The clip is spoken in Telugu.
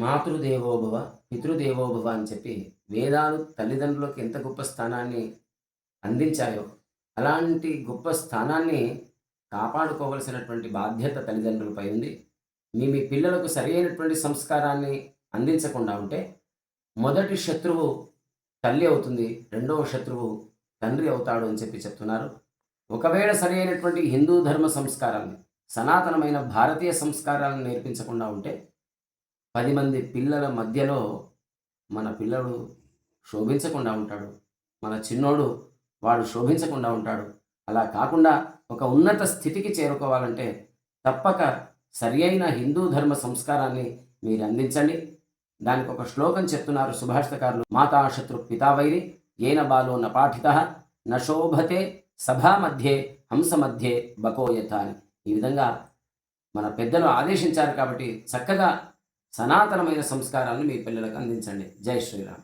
మాతృదేవోభవ, పితృదేవోభవ అని చెప్పి వేదాలు తల్లిదండ్రులకు ఎంత గొప్ప స్థానాన్ని అందించాయో, అలాంటి గొప్ప స్థానాన్ని కాపాడుకోవలసినటువంటి బాధ్యత తల్లిదండ్రులపై ఉంది. మీ పిల్లలకు సరైనటువంటి సంస్కారాన్ని అందించకుండా ఉంటే, మొదటి శత్రువు తల్లి అవుతుంది. రెండవ శత్రువు తండ్రి అవుతాడు అని చెప్పి చెప్తున్నారు. ఒకవేళ సరైనటువంటి హిందూ ధర్మ సంస్కారాన్ని, సనాతనమైన భారతీయ సంస్కారాలను నేర్పించకుండా ఉంటే 10 మంది పిల్లల మధ్యలో మన పిల్లడు శోభించకుండా ఉంటాడు. మన చిన్నోడు వాడు శోభించకుండా ఉంటాడు. అలా కాకుండా ఒక ఉన్నత స్థితికి చేరుకోవాలంటే తప్పక సరియైన హిందూ ధర్మ సంస్కారాన్ని మీరు అందించండి. దానికి ఒక శ్లోకం చెప్తున్నారు సుభాషితకారులు. మాతా శత్రు పితావైరి ఏన బాలో న పాఠితః న శోభతే సభా మధ్యే హంస మధ్యే బకోయథ అని. ఈ విధంగా మన పెద్దలు ఆదేశించారు కాబట్టి చక్కగా సనాతనమైన సంస్కారాలను మీ పిల్లలకు అందించండి. జై శ్రీరామ్.